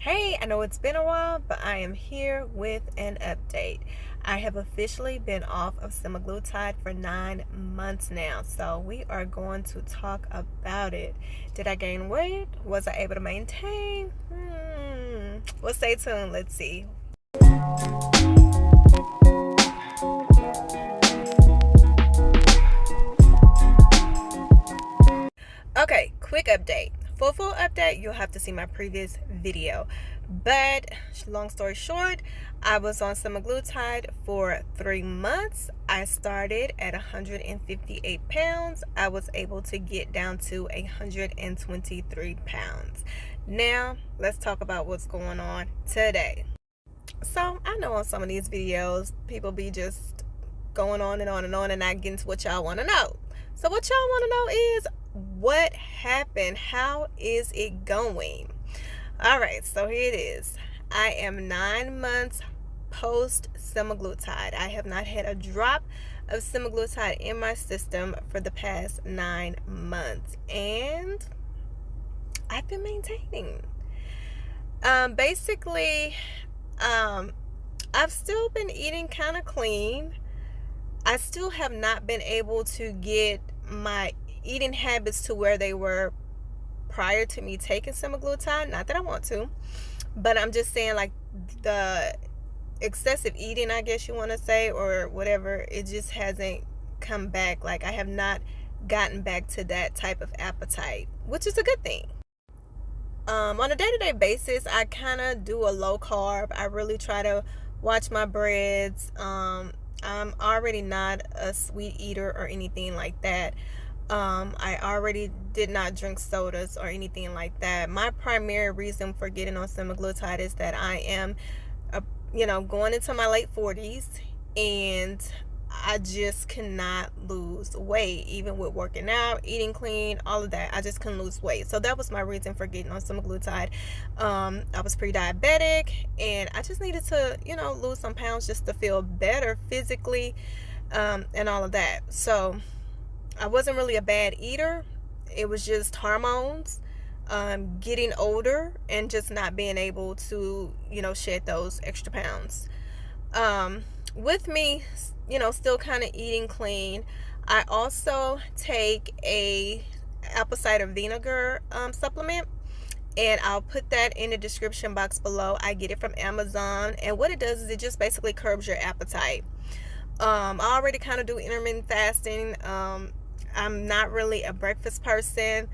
Hey, I know it's been a while, but I am here with an update. I have officially been off of semaglutide for 9 months now, so we are going to talk about it. Did I gain weight? Was I able to maintain? Well, stay tuned. Let's see. Okay, quick update. For full update, you'll have to see my previous video. But long story short, I was on semaglutide for 3 months. I started at 158 pounds. I was able to get down to 123 pounds. Now, let's talk about what's going on today. So, I know on some of these videos, people be just going on and on and on and not getting to what y'all want to know. So what y'all want to know is, what happened? How is it going? All right, so here it is. I am 9 months post semaglutide. I have not had a drop of semaglutide in my system for the past 9 months, and I've been maintaining. Basically, I've still been eating kind of clean. I still have not been able to get my eating habits to where they were prior to me taking semaglutide. Not that I want to, but I'm just saying, like, the excessive eating, I guess you want to say, or whatever, it just hasn't come back. Like, I have not gotten back to that type of appetite, which is a good thing. On a day-to-day basis, I kind of do a low carb. I really try to watch my breads. I'm already not a sweet eater or anything like that. I already did not drink sodas or anything like that. My primary reason for getting on semaglutide is that I am, going into my late 40s, and I just cannot lose weight, even with working out, eating clean, all of that. I just couldn't lose weight. So that was my reason for getting on semaglutide. I was pre-diabetic, and I just needed to, lose some pounds just to feel better physically, and all of that. So I wasn't really a bad eater. It was just hormones, getting older, and just not being able to, shed those extra pounds. With me, still kind of eating clean, I also take a apple cider vinegar supplement, and I'll put that in the description box below. I get it from Amazon, and what it does is it just basically curbs your appetite. I already kind of do intermittent fasting. I'm not really a breakfast person,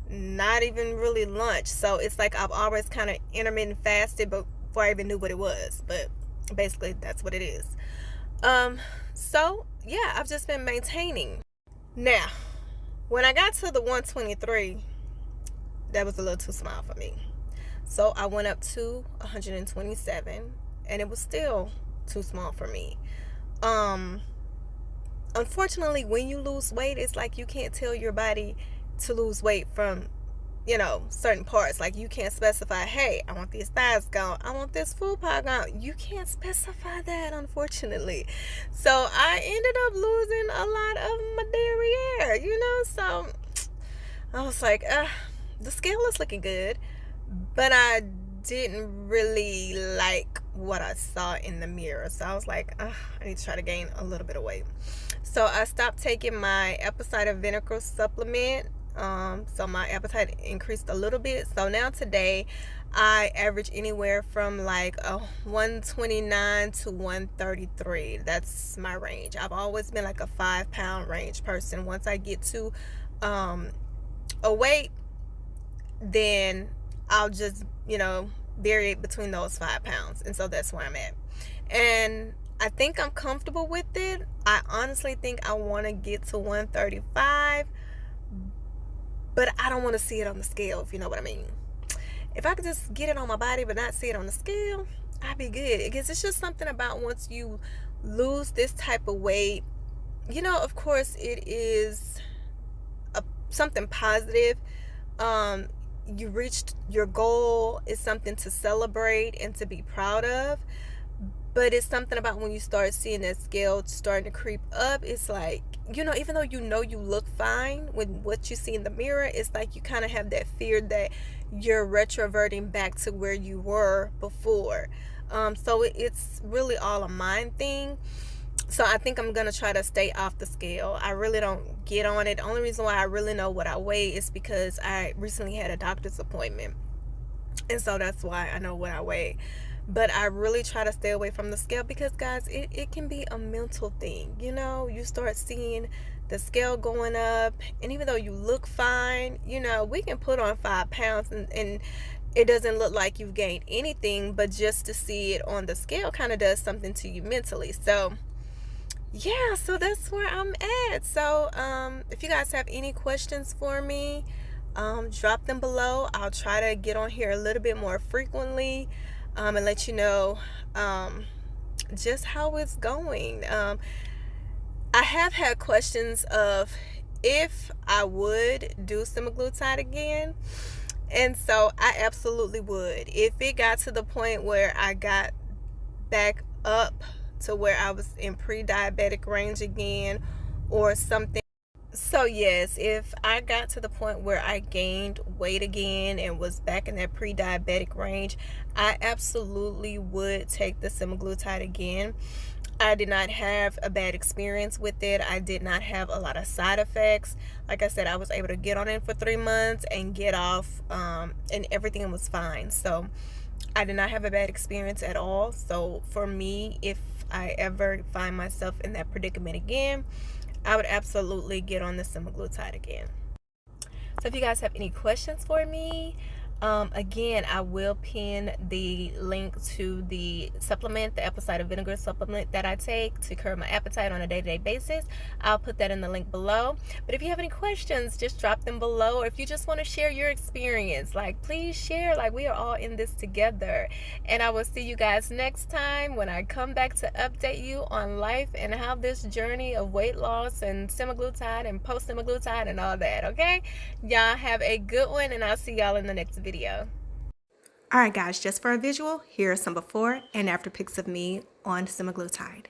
not even really lunch. So it's like I've always kind of intermittent fasted before I even knew what it was. But basically, that's what it is. So yeah, I've just been maintaining. Now, when I got to the 123, that was a little too small for me. So I went up to 127, and it was still too small for me. Unfortunately, when you lose weight, it's like you can't tell your body to lose weight from, certain parts. Like, you can't specify, hey, I want these thighs gone, I want this full pie gone. You can't specify that, unfortunately. So I ended up losing a lot of my derriere, so I was like, the scale is looking good, but I didn't really like what I saw in the mirror. So I was like, I need to try to gain a little bit of weight. So I stopped taking my apple cider vinegar supplement. So my appetite increased a little bit. So now today I average anywhere from like a 129 to 133. That's my range. I've always been like a 5-pound range person. Once I get to a weight, then I'll just, vary between those 5 pounds. And so that's where I'm at. And I think I'm comfortable with it. I honestly think I want to get to 135, but I don't want to see it on the scale, if you know what I mean. If I could just get it on my body but not see it on the scale, I'd be good. Because it's just something about once you lose this type of weight, of course it is something positive. You reached your goal, is something to celebrate and to be proud of. But it's something about when you start seeing that scale starting to creep up, it's like, even though you look fine with what you see in the mirror, it's like you kind of have that fear that you're retroverting back to where you were before. So it's really all a mind thing. So I think I'm gonna try to stay off the scale. I really don't get on it. The only reason why I really know what I weigh is because I recently had a doctor's appointment, and so that's why I know what I weigh. But I really try to stay away from the scale because, guys, it can be a mental thing. You start seeing the scale going up, and even though you look fine, we can put on 5 pounds, and it doesn't look like you've gained anything, but just to see it on the scale kind of does something to you mentally. So yeah, so that's where I'm at. So if you guys have any questions for me, drop them below. I'll try to get on here a little bit more frequently, and let you know just how it's going. I have had questions of if I would do semaglutide again, and so I absolutely would. If it got to the point where I got back up to where I was in pre-diabetic range again or something. So yes, if I got to the point where I gained weight again and was back in that pre-diabetic range, I absolutely would take the semaglutide again. I did not have a bad experience with it. I did not have a lot of side effects. Like I said, I was able to get on it for 3 months and get off, and everything was fine. So I did not have a bad experience at all. So for me, if I ever find myself in that predicament again, I would absolutely get on the semaglutide again. So if you guys have any questions for me, again, I will pin the link to the supplement, the apple cider vinegar supplement that I take to curb my appetite on a day-to-day basis. I'll put that in the link below. But if you have any questions, just drop them below. Or if you just want to share your experience, please share. We are all in this together. And I will see you guys next time when I come back to update you on life and how this journey of weight loss and semaglutide and post-semaglutide and all that, okay? Y'all have a good one, and I'll see y'all in the next video. All right, guys, just for a visual, here are some before and after pics of me on semaglutide.